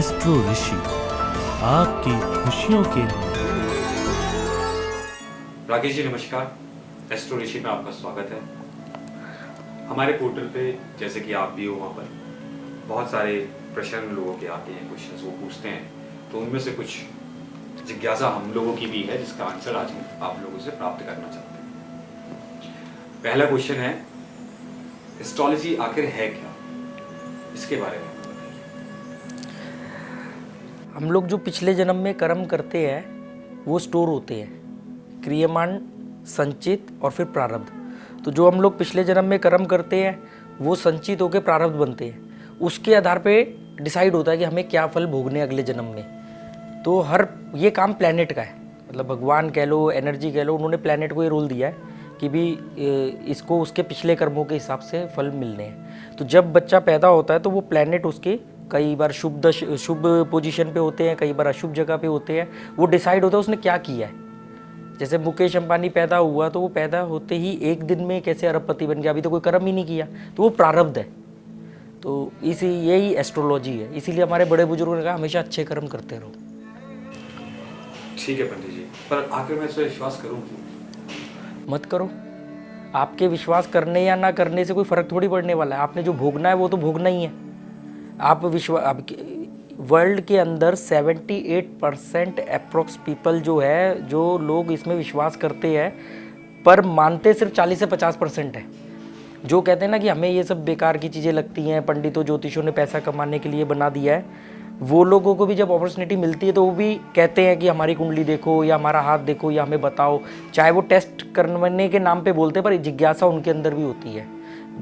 Astro ऋषि आपकी खुशियों के लिए। राकेश जी नमस्कार, एस्ट्रो ऋषि में आपका स्वागत है। हमारे पोर्टल पे जैसे कि आप भी हो, वहाँ पर बहुत सारे प्रश्न लोगों के आते हैं, क्वेश्चंस वो पूछते हैं, तो उनमें से कुछ जिज्ञासा हम लोगों की भी है जिसका आंसर आज हम आप लोगों से प्राप्त करना चाहते हैं। पहला क्वेश्चन है, एस्ट्रोलॉजी आखिर है क्या, इसके बारे में बताइए। हम लोग जो पिछले जन्म में कर्म करते हैं वो स्टोर होते हैं, क्रियमाण, संचित और फिर प्रारब्ध। तो जो हम लोग पिछले जन्म में कर्म करते हैं वो संचित होकर प्रारब्ध बनते हैं। उसके आधार पे डिसाइड होता है कि हमें क्या फल भोगने अगले जन्म में। तो हर ये काम प्लैनेट का है, मतलब भगवान कह लो, एनर्जी कह लो, उन्होंने प्लैनेट को ये रोल दिया है कि भी इसको उसके पिछले कर्मों के हिसाब से फल मिलने हैं। तो जब बच्चा पैदा होता है तो वो प्लैनेट उसके कई बार शुभ पोजीशन पे होते हैं, कई बार अशुभ जगह पे होते हैं। वो डिसाइड होता है उसने क्या किया है। जैसे मुकेश अंबानी पैदा हुआ तो वो पैदा होते ही एक दिन में कैसे अरबपति बन गया, अभी तो कोई कर्म ही नहीं किया, तो वो प्रारब्ध है। तो यही एस्ट्रोलॉजी है। इसीलिए हमारे बड़े बुजुर्गों ने कहा हमेशा अच्छे कर्म करते रहो। ठीक है पंडित जी, पर आखिर मैं इस पर विश्वास करूं क्यों? मत करो। आपके विश्वास करने या ना करने से कोई फर्क थोड़ी पड़ने वाला है। आपने जो भोगना है वो तो भोगना ही है। आप वर्ल्ड के अंदर 78% अप्रोक्स पीपल जो है, जो लोग इसमें विश्वास करते हैं, पर मानते सिर्फ 40 से 50% है। जो कहते हैं ना कि हमें ये सब बेकार की चीज़ें लगती हैं, पंडितों ज्योतिषों ने पैसा कमाने के लिए बना दिया है, वो लोगों को भी जब अपॉर्चुनिटी मिलती है तो वो भी कहते हैं कि हमारी कुंडली देखो या हमारा हाथ देखो या हमें बताओ। चाहे वो टेस्ट करने के नाम पे बोलते हैं, पर जिज्ञासा उनके अंदर भी होती है।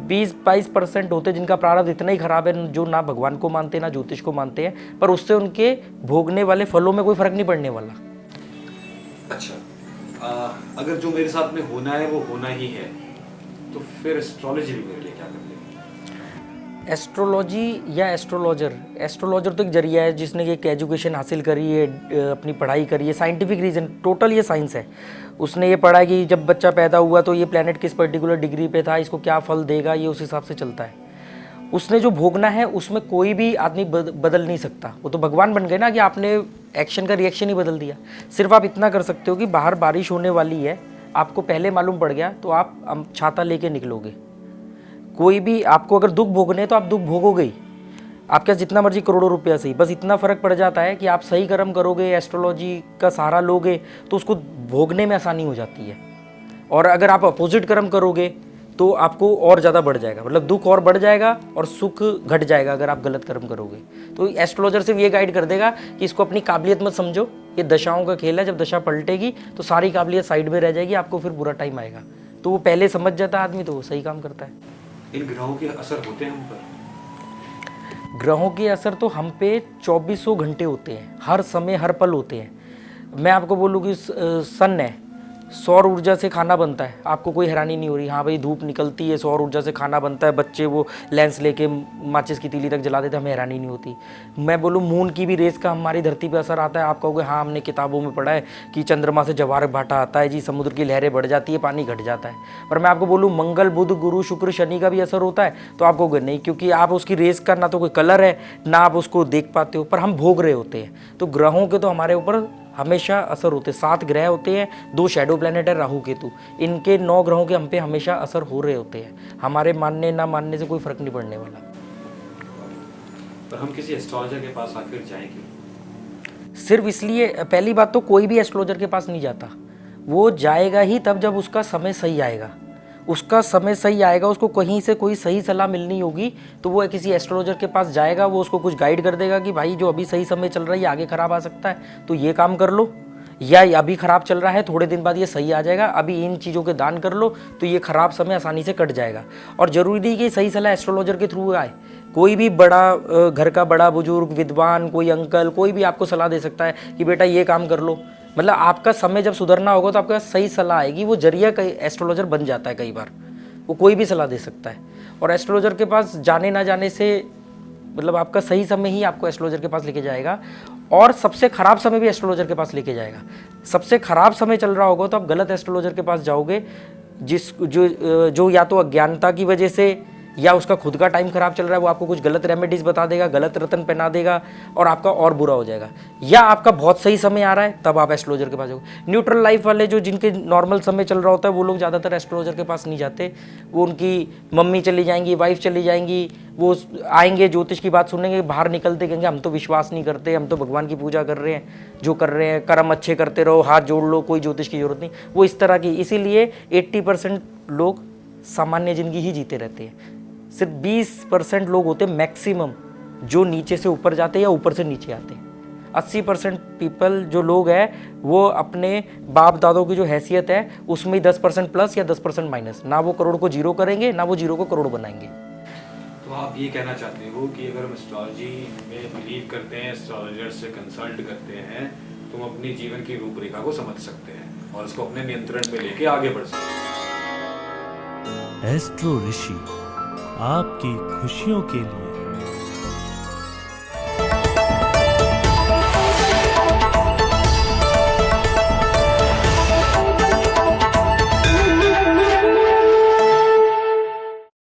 20-22% होते जिनका प्रारब्ध इतना ही खराब है, जो ना भगवान को मानते ना ज्योतिष को मानते हैं, पर उससे उनके भोगने वाले फलों में कोई फर्क नहीं पड़ने वाला। अच्छा, अगर जो मेरे साथ में होना है वो होना ही है, तो फिर एस्ट्रोलॉजी भी मेरे लिए क्या कर देगी? एस्ट्रोलॉजी या एस्ट्रोलॉजर तो एक जरिया है जिसने एक एजुकेशन हासिल करी है, अपनी पढ़ाई करी है, साइंटिफिक रीज़न, टोटल ये साइंस है। उसने ये पढ़ा कि जब बच्चा पैदा हुआ तो ये प्लैनेट किस पर्टिकुलर डिग्री पे था, इसको क्या फल देगा, ये उस हिसाब से चलता है। उसने जो भोगना है उसमें कोई भी आदमी बदल नहीं सकता। वो तो भगवान बन गए ना कि आपने एक्शन का रिएक्शन ही बदल दिया। सिर्फ आप इतना कर सकते हो कि बाहर बारिश होने वाली है, आपको पहले मालूम पड़ गया तो आप छाता लेके निकलोगे। कोई भी आपको अगर दुख भोगने तो आप दुख भोगोगे ही, आपके पास जितना मर्जी करोड़ों रुपया सही। बस इतना फ़र्क पड़ जाता है कि आप सही कर्म करोगे, एस्ट्रोलॉजी का सहारा लोगे तो उसको भोगने में आसानी हो जाती है। और अगर आप अपोजिट कर्म करोगे तो आपको और ज़्यादा बढ़ जाएगा, मतलब दुख और बढ़ जाएगा और सुख घट जाएगा अगर आप गलत कर्म करोगे। तो एस्ट्रोलॉजर सिर्फ ये गाइड कर देगा कि इसको अपनी काबिलियत मत समझो, ये दशाओं का खेल है, जब दशा पलटेगी तो सारी काबिलियत साइड में रह जाएगी, आपको फिर बुरा टाइम आएगा। तो वो पहले समझ जाता है आदमी, तो वो सही काम करता है। इन ग्रहों के असर होते हैं हम पर? ग्रहों के असर तो हम पे 2400 घंटे होते हैं, हर समय हर पल होते हैं। मैं आपको बोलूँ कि सन है, सौर ऊर्जा से खाना बनता है, आपको कोई हैरानी नहीं हो रही। हाँ भाई, धूप निकलती है, सौर ऊर्जा से खाना बनता है, बच्चे वो लेंस लेके माचिस की तीली तक जला देते हैं, हमें हैरानी नहीं होती। मैं बोलूँ मून की भी रेस का हमारी धरती पे असर आता है, आप कहोगे हाँ हमने किताबों में पढ़ा है कि चंद्रमा से ज्वार भाटा आता है जी, समुद्र की लहरें बढ़ जाती है, पानी घट जाता है। पर मैं आपको बोलूँ मंगल, बुध, गुरु, शुक्र, शनि का भी असर होता है, तो आप कहोगे नहीं, क्योंकि आप उसकी रेस का ना तो कोई कलर है ना आप उसको देख पाते हो, पर हम भोग रहे होते हैं। तो ग्रहों के तो हमारे ऊपर हमेशा असर होते हैं। 7 ग्रह होते हैं, 2 शैडो प्लैनेट है, राहु केतु, इनके 9 ग्रहों के हम पे हमेशा असर हो रहे होते हैं। हमारे मानने ना मानने से कोई फर्क नहीं पड़ने वाला। पर हम किसी एस्ट्रोलॉजर के पास आखिर जाएं क्यों? सिर्फ इसलिए, पहली बात तो कोई भी एस्ट्रोलॉजर के पास नहीं जाता, वो जाएगा ही तब जब उसका समय सही आएगा। उसका समय सही आएगा, उसको कहीं से कोई सही सलाह मिलनी होगी तो वो किसी एस्ट्रोलॉजर के पास जाएगा, वो उसको कुछ गाइड कर देगा कि भाई जो अभी सही समय चल रहा है ये आगे ख़राब आ सकता है, तो ये काम कर लो, या अभी ख़राब चल रहा है थोड़े दिन बाद ये सही आ जाएगा, अभी इन चीज़ों के दान कर लो तो ये ख़राब समय आसानी से कट जाएगा। और ज़रूरी नहीं कि सही सलाह एस्ट्रोलॉजर के थ्रू आए, कोई भी बड़ा घर का बड़ा बुजुर्ग, विद्वान, कोई अंकल, कोई भी आपको सलाह दे सकता है कि बेटा ये काम कर लो। मतलब आपका समय जब सुधरना होगा तो आपके पास सही सलाह आएगी, वो जरिया कई एस्ट्रोलॉजर बन जाता है। कई बार वो कोई भी सलाह दे सकता है, और एस्ट्रोलॉजर के पास जाने ना जाने से मतलब आपका सही समय ही आपको एस्ट्रोलॉजर के पास लेके जाएगा, और सबसे खराब समय भी एस्ट्रोलॉजर के पास लेके जाएगा। सबसे खराब समय चल रहा होगा तो आप गलत एस्ट्रोलॉजर के पास जाओगे, जो या तो अज्ञानता की वजह से या उसका खुद का टाइम खराब चल रहा है, वो आपको कुछ गलत रेमेडीज बता देगा, गलत रतन पहना देगा और आपका और बुरा हो जाएगा। या आपका बहुत सही समय आ रहा है तब आप एस्ट्रोलॉजर के पास जाओगे। न्यूट्रल लाइफ वाले जो जिनके नॉर्मल समय चल रहा होता है वो लोग ज़्यादातर एस्ट्रोलॉजर के पास नहीं जाते। वो उनकी मम्मी चली जाएंगी, वाइफ चली जाएंगी, वो आएंगे ज्योतिष की बात सुनेंगे, बाहर निकलते कहेंगे हम तो विश्वास नहीं करते, हम तो भगवान की पूजा कर रहे हैं, जो कर रहे हैं कर्म अच्छे करते रहो, हाथ जोड़ लो, कोई ज्योतिष की जरूरत नहीं। वो इस तरह की, इसीलिए 80% लोग सामान्य जिंदगी ही जीते रहते हैं। सिर्फ 20% लोग होते हैं मैक्सिमम जो नीचे से ऊपर जाते हैं या ऊपर से नीचे आते हैं। 80% पीपल जो लोग हैं वो अपने बाप दादों की जो हैसियत है उसमें 10% प्लस या 10% माइनस, ना वो करोड़ को जीरो करेंगे ना वो जीरो को करोड़ बनाएंगे। तो आप ये कहना चाहते हो कि अगर हम एस्ट्रोलॉजी में बिलीव करते हैं, एस्ट्रोलॉजर से कंसल्ट करते हैं, तो हम अपने जीवन की रूपरेखा को समझ सकते हैं और उसको अपने नियंत्रण में लेके आगे बढ़ सकते हैं। एस्ट्रो ऋषि आपकी खुशियों के लिए।